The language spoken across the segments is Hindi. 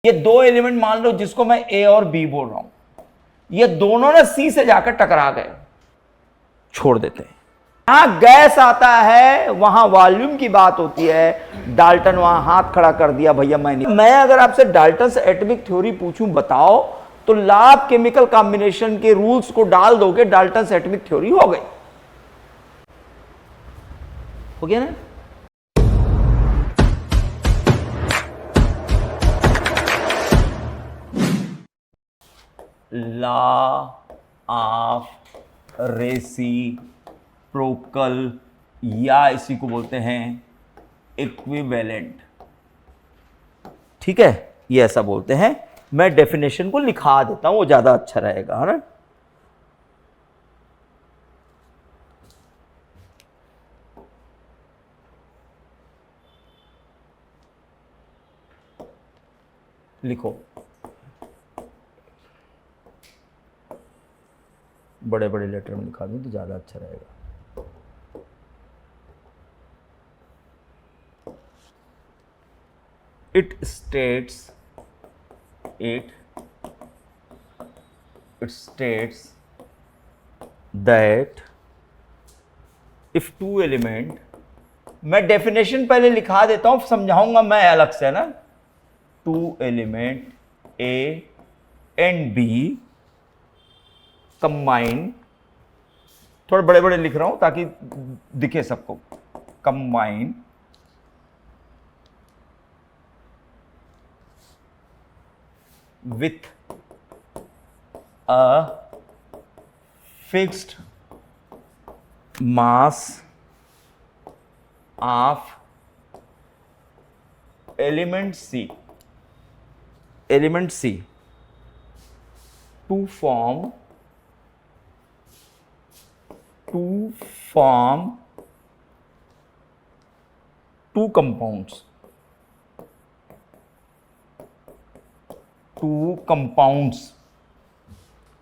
ये दो एलिमेंट मान लो जिसको मैं ए और बी बोल रहा हूं, ये दोनों ना सी से जाकर टकरा गए, छोड़ देते हैं। यहां गैस आता है, वहां वॉल्यूम की बात होती है। डाल्टन वहां हाथ खड़ा कर दिया, भैया मैं नहीं। मैं अगर आपसे डाल्टन से एटॉमिक थ्योरी पूछूं बताओ, तो लॉ ऑफ केमिकल कॉम्बिनेशन के रूल्स को डाल दोगे, डाल्टन से एटॉमिक थ्योरी हो गई। हो गया ना? लॉ ऑफ रेसिप्रोकल, या इसी को बोलते हैं इक्विवेलेंट। ठीक है, ये ऐसा बोलते हैं। मैं डेफिनेशन को लिखा देता हूं, वो ज्यादा अच्छा रहेगा, है ना। लिखो, बड़े बड़े लेटर में लिखा दूं तो ज्यादा अच्छा रहेगा। It states that if two element, मैं डेफिनेशन पहले लिखा देता हूं, समझाऊंगा मैं अलग से ना। Two element A and B combine, थोड़े बड़े बड़े लिख रहा हूं ताकि दिखे सबको। Combine with a fixed mass of element C to form two compounds.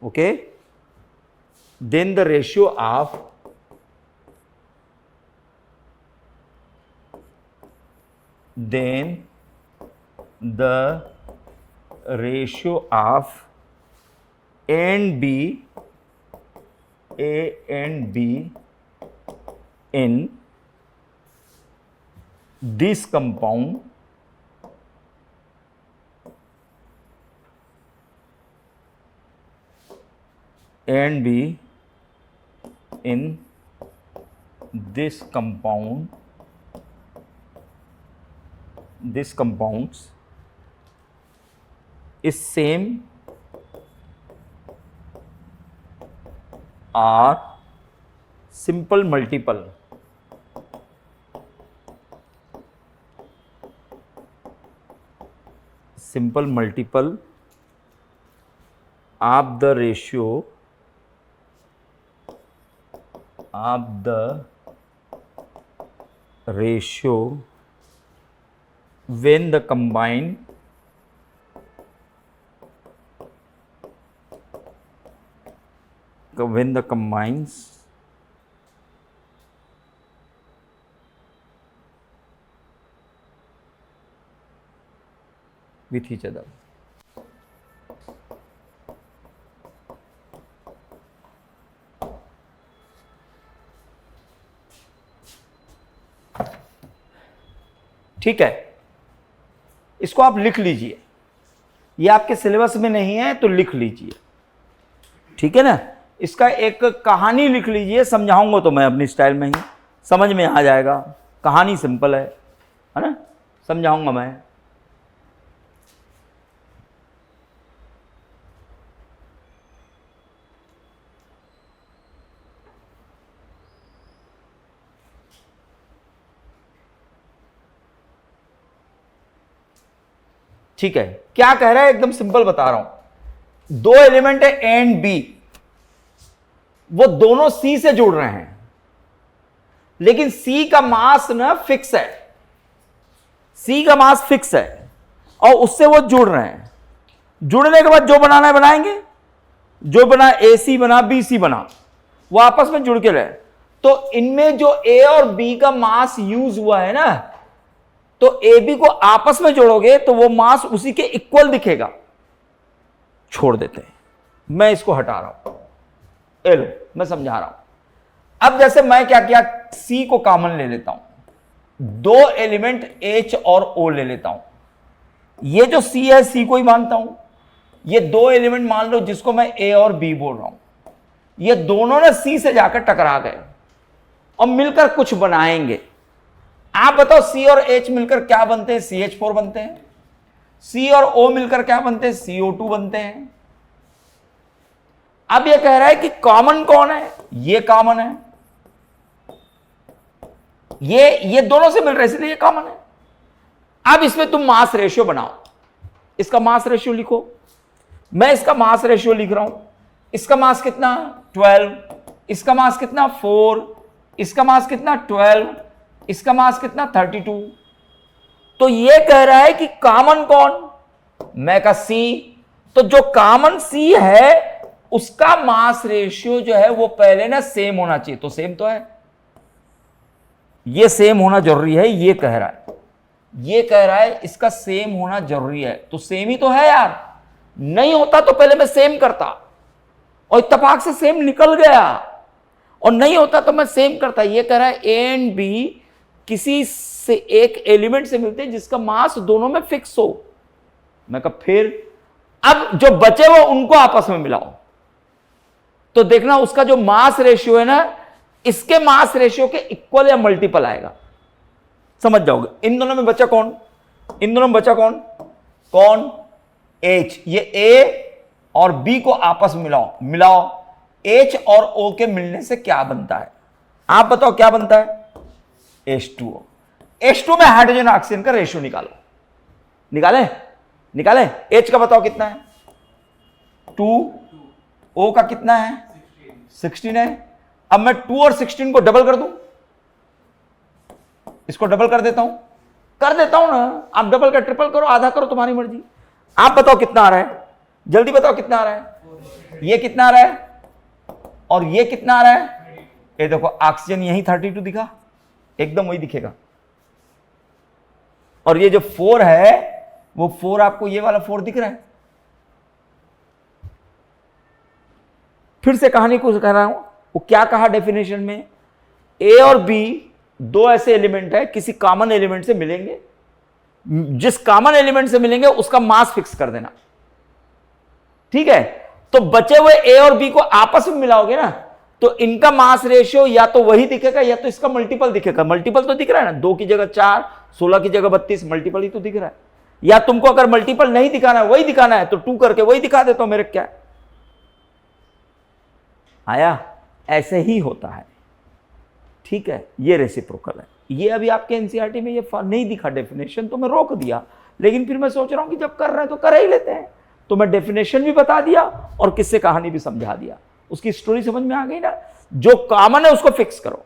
Okay, then the ratio of A and B in this compound and B in this compounds is same or simple multiple of the ratio when the combined combines with each other. ठीक है, इसको आप लिख लीजिए। ये आपके सिलेबस में नहीं है तो लिख लीजिए, ठीक है ना। इसका एक कहानी लिख लीजिए, समझाऊंगा तो मैं अपनी स्टाइल में ही, समझ में आ जाएगा। कहानी सिंपल है ना, समझाऊंगा मैं। ठीक है, क्या कह रहा है, एकदम सिंपल बता रहा हूं। दो एलिमेंट है ए एंड बी, वो दोनों सी से जुड़ रहे हैं, लेकिन सी का मास ना फिक्स है, सी का मास फिक्स है और उससे वो जुड़ रहे हैं। जुड़ने के बाद जो बनाना है बनाएंगे, जो बना ए सी बना बी सी बना, वो आपस में जुड़ के रहे। तो इनमें जो ए और बी का मास यूज हुआ है ना, तो ए बी को आपस में जोड़ोगे तो वो मास उसी के इक्वल दिखेगा। छोड़ देते हैं, मैं इसको हटा रहा हूं, ए लो मैं समझा रहा हूं। अब जैसे मैं क्या किया, सी को कॉमन ले लेता हूं, दो एलिमेंट एच और ओ ले लेता हूं। ये जो सी है सी को ही मानता हूं, ये दो एलिमेंट मान लो जिसको मैं ए और बी बोल रहा हूं, ये दोनों ने सी से जाकर टकरा गए और मिलकर कुछ बनाएंगे। आप बताओ सी और एच मिलकर क्या बनते हैं? CH4 बनते हैं। सी और ओ मिलकर क्या बनते हैं? CO2 बनते हैं। अब ये कह रहा है कि कॉमन कौन है? ये कॉमन है, ये दोनों से मिल रहे इसलिए ये कॉमन है। अब इसमें तुम मास रेशियो बनाओ, इसका मास रेशियो लिखो। मैं इसका मास रेशियो लिख रहा हूं। इसका मास कितना? 12। इसका मास कितना? 4। इसका मास कितना? 12। इसका मास कितना? 32। तो ये कह रहा है कि कॉमन कौन? मैं का सी। तो जो कॉमन सी है उसका मास रेशियो जो है वो पहले ना सेम होना चाहिए। तो सेम तो है, ये सेम होना जरूरी है, ये कह रहा है, ये कह रहा है इसका सेम होना जरूरी है। तो सेम ही तो है यार, नहीं होता तो पहले मैं सेम करता और इत्तेफाक से सेम निकल गया, और नहीं होता तो मैं सेम करता। ये कह रहा है ए एंड बी किसी से एक एलिमेंट से मिलते हैं जिसका मास दोनों में फिक्स हो। मैं कहा फिर अब जो बचे वो उनको आपस में मिलाओ, तो देखना उसका जो मास रेशियो है ना इसके मास रेशियो के इक्वल या मल्टीपल आएगा, समझ जाओगे। इन दोनों में बचा कौन? इन दोनों में बचा कौन? कौन? H। ये A और B को आपस में मिलाओ। H और O के मिलने से क्या बनता है? आप बताओ क्या बनता है? H2O। H2 में हाइड्रोजन ऑक्सीजन का रेशियो निकालो। निकाले? H का बताओ कितना है? 2। O का कितना है? 16 है। अब मैं 2 और 16 को डबल कर दूं, इसको डबल कर देता हूं ना। आप डबल का ट्रिपल करो, आधा करो, तुम्हारी मर्जी। आप बताओ कितना आ रहा है? जल्दी बताओ कितना आ रहा है? ये कितना आ रहा है और ये कितना आ रहा है? ये देखो ऑक्सीजन यही 32 दिखा, एकदम वही दिखेगा। और ये जो 4 है वो 4 आपको ये वाला 4 दिख रहा है। फिर से कहानी को कह रहा हूं, वो क्या कहा डेफिनेशन में? ए और बी दो ऐसे एलिमेंट है, किसी कॉमन एलिमेंट से मिलेंगे, जिस कॉमन एलिमेंट से मिलेंगे उसका मास फिक्स कर देना, ठीक है। तो बचे हुए ए और बी को आपस में मिलाओगे ना तो इनका मास रेशियो या तो वही दिखेगा या तो इसका मल्टीपल दिखेगा। मल्टीपल तो दिख रहा है ना, 2 की जगह 4, 16 की जगह 32, मल्टीपल ही तो दिख रहा है। या तुमको अगर मल्टीपल नहीं दिखाना है, वही दिखाना है, तो 2 करके वही दिखा देता हूं, मेरे क्या है। आया? ऐसे ही होता है, ठीक है। ये रेसिप्रोकल है। ये अभी आपके एनसीईआरटी में ये नहीं दिखा डेफिनेशन, तो मैं रोक दिया, लेकिन फिर मैं सोच रहा हूं कि जब कर रहे हैं तो कर ही लेते हैं। तो मैं डेफिनेशन भी बता दिया और किससे कहानी भी समझा दिया। उसकी स्टोरी समझ में आ गई ना। जो कॉमन है उसको फिक्स करो,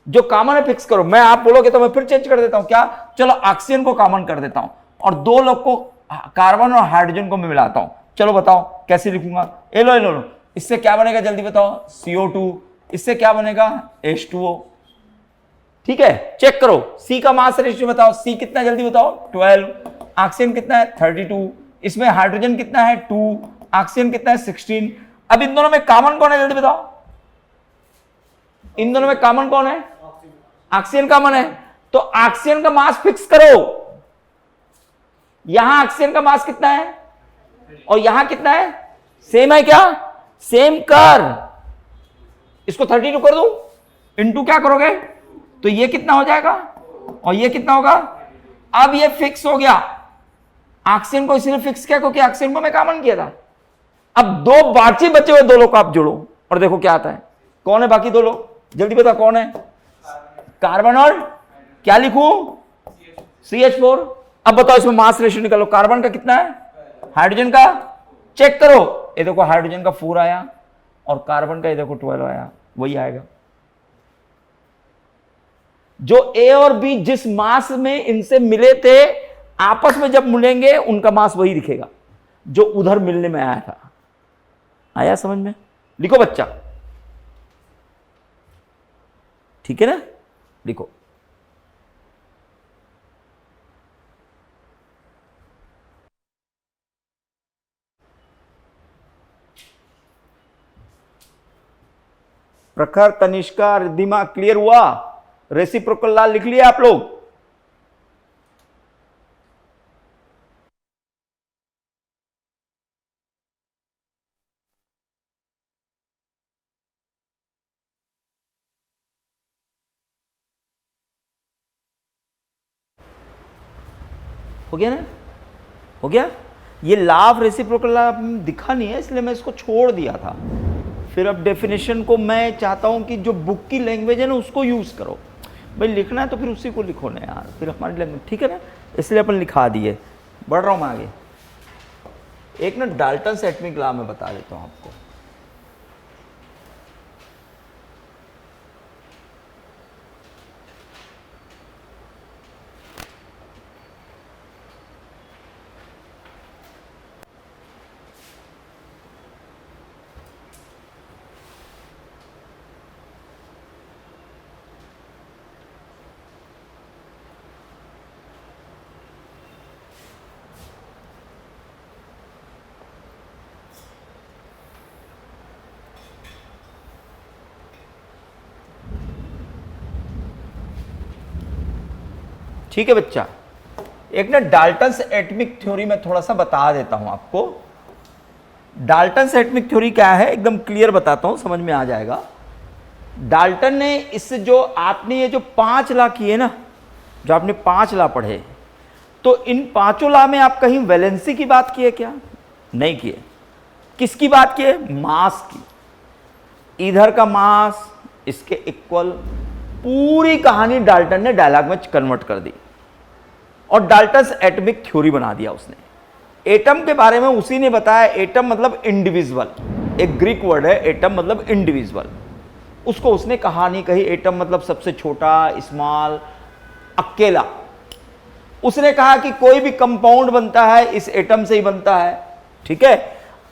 जो कॉमन है फिक्स करो। मैं आप बोलोगे तो मैं फिर चेंज कर देता हूं। क्या? चलो ऑक्सीजन को कॉमन कर देता हूं और 2 लोग को, कार्बन और हाइड्रोजन को मैं मिलाता हूं। चलो बताओ कैसे लिखूंगा? ए लो, इससे क्या बनेगा जल्दी बताओ? CO2। इससे क्या बनेगा? H2O। ठीक है, चेक करो। C का मास रेशियो बताओ। C कितना जल्दी बताओ? 12। ऑक्सीजन कितना है? 32। इसमें हाइड्रोजन कितना है? 2। ऑक्सीजन कितना है? 16। अब इन दोनों में कॉमन कौन है जल्दी बताओ? इन दोनों में कॉमन कौन है? ऑक्सीजन कॉमन है। तो ऑक्सीजन का मास फिक्स करो। यहां ऑक्सीजन का मास कितना है और यहां कितना है? सेम है क्या? सेम कर। इसको 32 कर दूं, इंटू क्या करोगे तो ये कितना हो जाएगा और ये कितना होगा? अब ये फिक्स हो गया। ऑक्सीजन को इसलिए फिक्स किया क्योंकि ऑक्सीजन को मैं कॉमन किया था। अब 2 बाकी बचे हुए 2 लोग को आप जोड़ो और देखो क्या आता है। कौन है बाकी 2 लोग? जल्दी बता कौन है? कार्बन और क्या लिखूं? CH4। अब बताओ इसमें मास रेशियो निकालो। कार्बन का कितना है? हाइड्रोजन का चेक करो। ये देखो हाइड्रोजन का 4 आया और कार्बन का ये देखो 12 आया, वही आएगा। जो ए और बी जिस मास में इनसे मिले थे, आपस में जब मिलेंगे उनका मास वही दिखेगा जो उधर मिलने में आया था। आया समझ में? लिखो बच्चा, ठीक है ना? लिखो। प्रखर, तनिष्का, रिद्धिमा, क्लियर हुआ? रेसिप्रोकल लॉ लिख लिया आप लोग? हो गया ना? हो गया? ये लॉ ऑफ रेसिप्रोकल लॉ दिखा नहीं है, इसलिए मैं इसको छोड़ दिया था। फिर अब डेफिनेशन को मैं चाहता हूं कि जो बुक की लैंग्वेज है ना उसको यूज करो। भाई लिखना है तो फिर उसी को लिखो ना यार, फिर हमारी लैंग्वेज, ठीक है ना? इसलिए अपन लिखा दिए। बढ़ रहा हूं मैं आगे। एक ना डाल्टन एटॉमिक लॉ में बता देता हूं आपको। ठीक है बच्चा, एक ना डाल्टन्स एटॉमिक थ्योरी में थोड़ा सा बता देता हूं आपको। डाल्टन्स एटॉमिक थ्योरी क्या है एकदम क्लियर बताता हूं, समझ में आ जाएगा। डाल्टन ने इससे जो आपने ये जो 5 लॉ किए ना, जो आपने 5 लॉ पढ़े, तो इन 5 लॉ में आप कहीं वैलेंसी की बात किए क्या? नहीं किए। किसकी बात किए? मास की। इधर का मास इसके इक्वल। पूरी कहानी डाल्टन ने डायलॉग में कन्वर्ट कर दी और डाल्टन्स एटॉमिक थ्योरी बना दिया उसने। एटम के बारे में उसी ने बताया। एटम मतलब इंडिविजुअल, एक ग्रीक वर्ड है एटम मतलब इंडिविजुअल। उसको उसने कहानी कही, एटम मतलब सबसे छोटा, स्मॉल, अकेला। उसने कहा कि कोई भी कंपाउंड बनता है इस एटम से ही बनता है। ठीक है,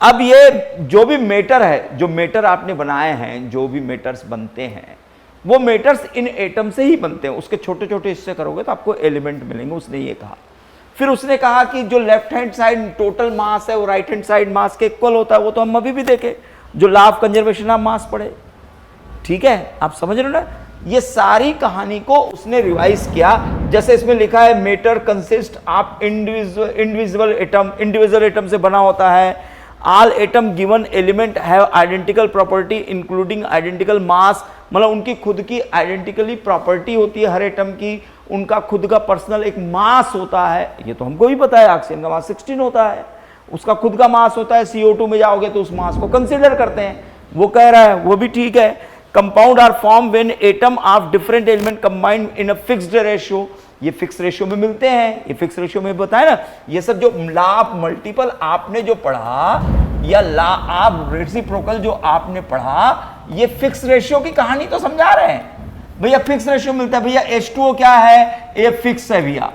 अब ये जो भी मैटर है, जो मैटर आपने बनाए हैं, जो भी मैटर्स बनते हैं वो मैटर्स इन एटम से ही बनते हैं। उसके छोटे छोटे हिस्से करोगे तो आपको एलिमेंट मिलेंगे, उसने ये कहा। फिर उसने कहा कि जो left hand side total mass है वो राइट हैंड साइड मास के इक्वल होता है। वो तो हम अभी भी देखे, जो लॉ ऑफ कंजर्वेशन ऑफ मास पढ़े। ठीक है, आप समझ रहे हो ना? ये सारी कहानी को उसने रिवाइज किया। जैसे इसमें लिखा है matter consist of individual atom, individual atom से बना होता है। All atom given element have identical property including identical mass, मतलब उनकी खुद की आइडेंटिकली प्रॉपर्टी होती है हर एटम की। उनका खुद का पर्सनल एक मास होता है, ये तो हमको भी पता है। ऑक्सीजन का मास 16 होता है, उसका खुद का मास होता है। CO2 में जाओगे तो उस मास को कंसीडर करते हैं। वो कह रहा है, वो भी ठीक है। Compound are form when atom of different element combined in a fixed ratio. ये फिक्स रेशियो में मिलते हैं, ये फिक्स रेशियो में बताया ना। ये सब जो लॉ ऑफ मल्टीपल आपने जो पढ़ा या लॉ ऑफ रेसिप्रोकल जो आपने पढ़ा, ये फिक्स रेशियो की कहानी तो समझा रहे हैं। भैया फिक्स रेशियो मिलता है, भैया H2O क्या है? ये फिक्स है भैया,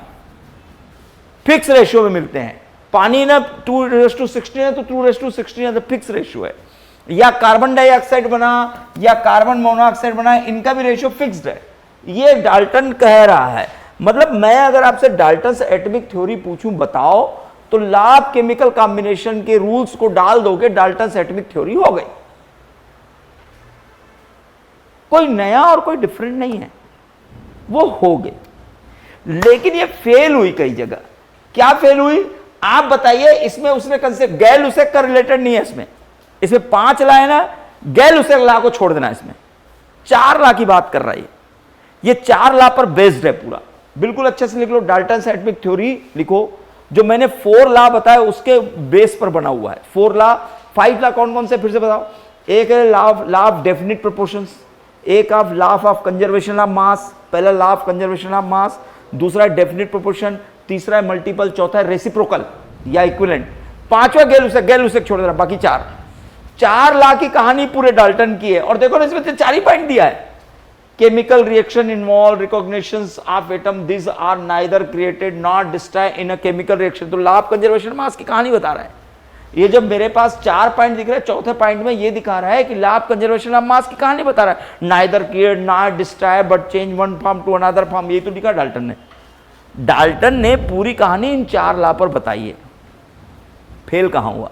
फिक्स रेशियो में मिलते हैं। पानी ना 2:16 है तो 2:16 है, तो फिक्स रेशियो है। या कार्बन डाइऑक्साइड बना या कार्बन मोनोऑक्साइड बना, इनका भी रेशियो फिक्स्ड है। ये डाल्टन कह रहा है। मतलब मैं अगर आपसे डाल्टन्स एटॉमिक थ्योरी पूछूं बताओ, तो लॉ ऑफ केमिकल कॉम्बिनेशन के रूल्स को डाल दोगे, डाल्टन्स एटॉमिक थ्योरी हो गई। कोई नया और कोई डिफरेंट नहीं है, वो हो गए। लेकिन ये फेल हुई कई जगह। क्या फेल हुई आप बताइए? इसमें उसने कंसेप्ट गैल उसेक का रिलेटेड नहीं है। इसमें 5 लॉ है ना, गैल उसेक लॉ को छोड़ देना। इसमें 4 लॉ की बात कर रहा है। ये 4 लॉ पर बेस्ड है पूरा। बिल्कुल अच्छे से लिख लो, डाल्टन्स एटॉमिक थ्योरी लिखो। जो मैंने 4 लॉ बताया उसके बेस पर बना हुआ है 4 लॉ। 5 लॉ कौन कौन से फिर से बताओ? एक है लॉ ऑफ डेफिनिट प्रोपोर्शंस, एक of law of conservation of mass. पहला law of conservation of mass, दूसरा है डेफिनिट प्रोपोर्शन, तीसरा है मल्टीपल, चौथा है रेसिप्रोकल या इक्विवेलेंट, पांचवा गैल उसेक छोड़ देना। बाकी 4 लॉ की कहानी पूरे डाल्टन की है। और देखो ना, इसमें 4 ही पॉइंट दिया है। Chemical reaction involve recognitions of atom, this are neither created not destroy in a chemical reaction. तो लॉ ऑफ कंजर्वेशन मास की कहानी बता रहा है। ये जब मेरे पास 4 पॉइंट दिख रहे हैं, चौथे पॉइंट में ये दिखा रहा है कि law of conservation of mass की कहानी बता रहा है। Neither create not destroy but change one form to another form, ये तो लिखा डाल्टन ने। डाल्टन ने पूरी कहानी इन 4 लॉ पर बताई है। फेल कहां हुआ?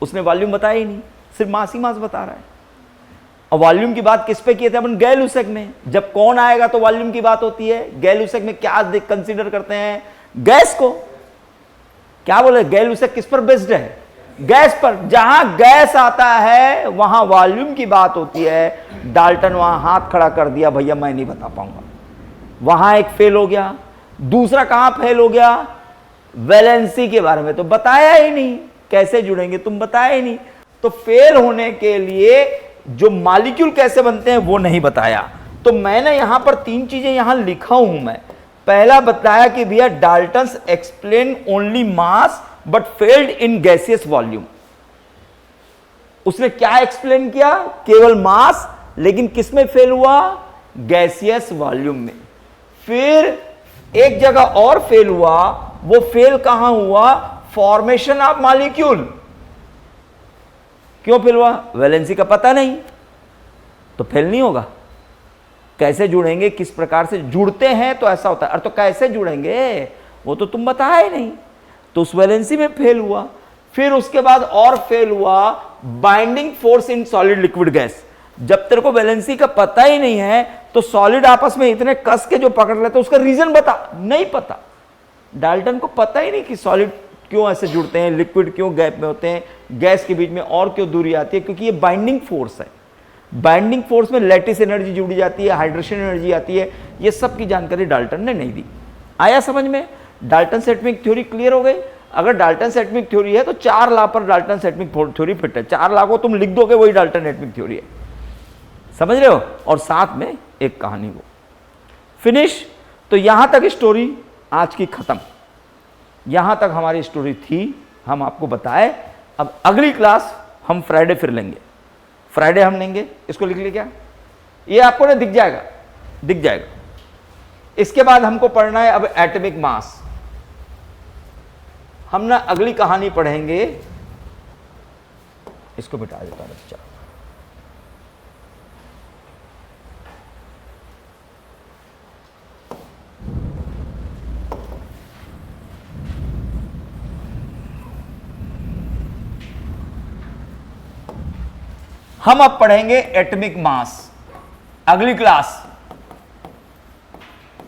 उसने वॉल्यूम बताया ही नहीं, सिर्फ मास ही मास बता रहा है। और वॉल्यूम की बात किस पे किए थे अपन? गैलूसेक में। जब कौन आएगा तो वॉल्यूम की बात होती है। गैलूसेक में क्या कंसीडर करते हैं? गैस को। क्या बोले? गैलूसेक किस पर बेस्ड है? गैस पर। जहां गैस आता है वहां वॉल्यूम की बात होती है। डाल्टन वहां हाथ खड़ा कर दिया, भैया मैं नहीं बता पाऊंगा। वहां एक फेल हो गया। दूसरा कहां फेल हो गया? वैलेंसी के बारे में तो बताया ही नहीं, कैसे जुड़ेंगे तुम बताया ही नहीं। तो फेल होने के लिए जो मॉलिक्यूल कैसे बनते हैं वो नहीं बताया। तो मैंने यहां पर 3 चीजें यहां लिखा हूं मैं। पहला बताया कि भैया Dalton's explain only mass but failed in gaseous volume. उसने क्या एक्सप्लेन किया? केवल मास, लेकिन किस में फेल हुआ? गैसियस वॉल्यूम में। फिर एक जगह और फेल हुआ। वो फेल कहां हुआ? Formation of molecule. क्यों फेल हुआ? वैलेंसी का पता नहीं, तो फेल नहीं होगा। कैसे जुड़ेंगे, किस प्रकार से जुड़ते हैं, तो ऐसा होता है। और तो कैसे जुड़ेंगे वो तो तुम बताया ही नहीं, तो उस वैलेंसी में फेल हुआ। फिर उसके बाद और फेल हुआ binding force in solid liquid gas. जब तेरे को वैलेंसी का पता ही नहीं है तो सॉलिड आपस में इतने कस के जो पकड़ लेते उसका रीजन बता, नहीं पता। डाल्टन को पता ही नहीं कि सॉलिड क्यों ऐसे जुड़ते हैं, लिक्विड क्यों गैप में होते हैं, गैस के बीच में और क्यों दूरी आती है, क्योंकि ये बाइंडिंग फोर्स है। बाइंडिंग फोर्स में लैटिस एनर्जी जुड़ी जाती है, हाइड्रेशन एनर्जी आती है। ये सब की जानकारी डाल्टन ने नहीं दी। आया समझ में? डाल्टन एटॉमिक थ्योरी क्लियर हो गई। अगर डाल्टन एटॉमिक थ्योरी है तो 4 लॉ पर डाल्टन एटॉमिक थ्योरी फिट है। 4 लॉ को तुम लिख दोगे, वही डाल्टन एटॉमिक थ्योरी है। समझ रहे हो? और साथ में एक कहानी वो फिनिश। तो यहां तक स्टोरी आज की खत्म। यहां तक हमारी स्टोरी थी, हम आपको बताए। अब अगली क्लास हम फ्राइडे फिर लेंगे। फ्राइडे हम लेंगे, इसको लिख लिया क्या? ये आपको ना दिख जाएगा, दिख जाएगा। इसके बाद हमको पढ़ना है अब एटॉमिक मास। हम ना अगली कहानी पढ़ेंगे, इसको बिठा देता हूं बच्चा। हम अब पढ़ेंगे एटॉमिक मास। अगली class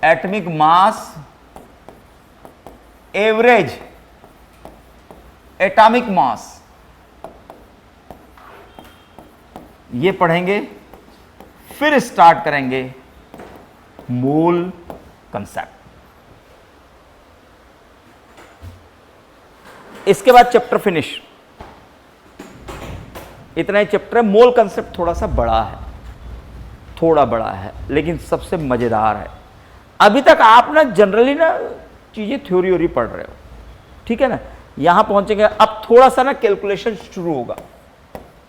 atomic mass, average atomic mass, ये पढ़ेंगे। फिर स्टार्ट करेंगे मोल कंसेप्ट। इसके बाद चैप्टर फिनिश। इतना ही चैप्टर है। मोल कंसेप्ट थोड़ा सा बड़ा है, थोड़ा बड़ा है, लेकिन सबसे मजेदार है। अभी तक आप ना जनरली ना चीजें थ्योरी व्योरी पढ़ रहे हो, ठीक है ना? यहां पहुंचेंगे, अब थोड़ा सा ना कैलकुलेशन शुरू होगा।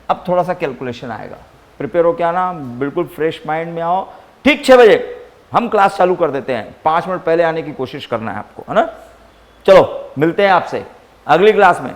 अब थोड़ा सा कैलकुलेशन आएगा। प्रिपेयर हो क्या ना, बिल्कुल फ्रेश माइंड में आओ। ठीक 6 बजे हम क्लास चालू कर देते हैं। 5 मिनट पहले आने की कोशिश करना है आपको, है ना? चलो मिलते हैं आपसे अगली क्लास में।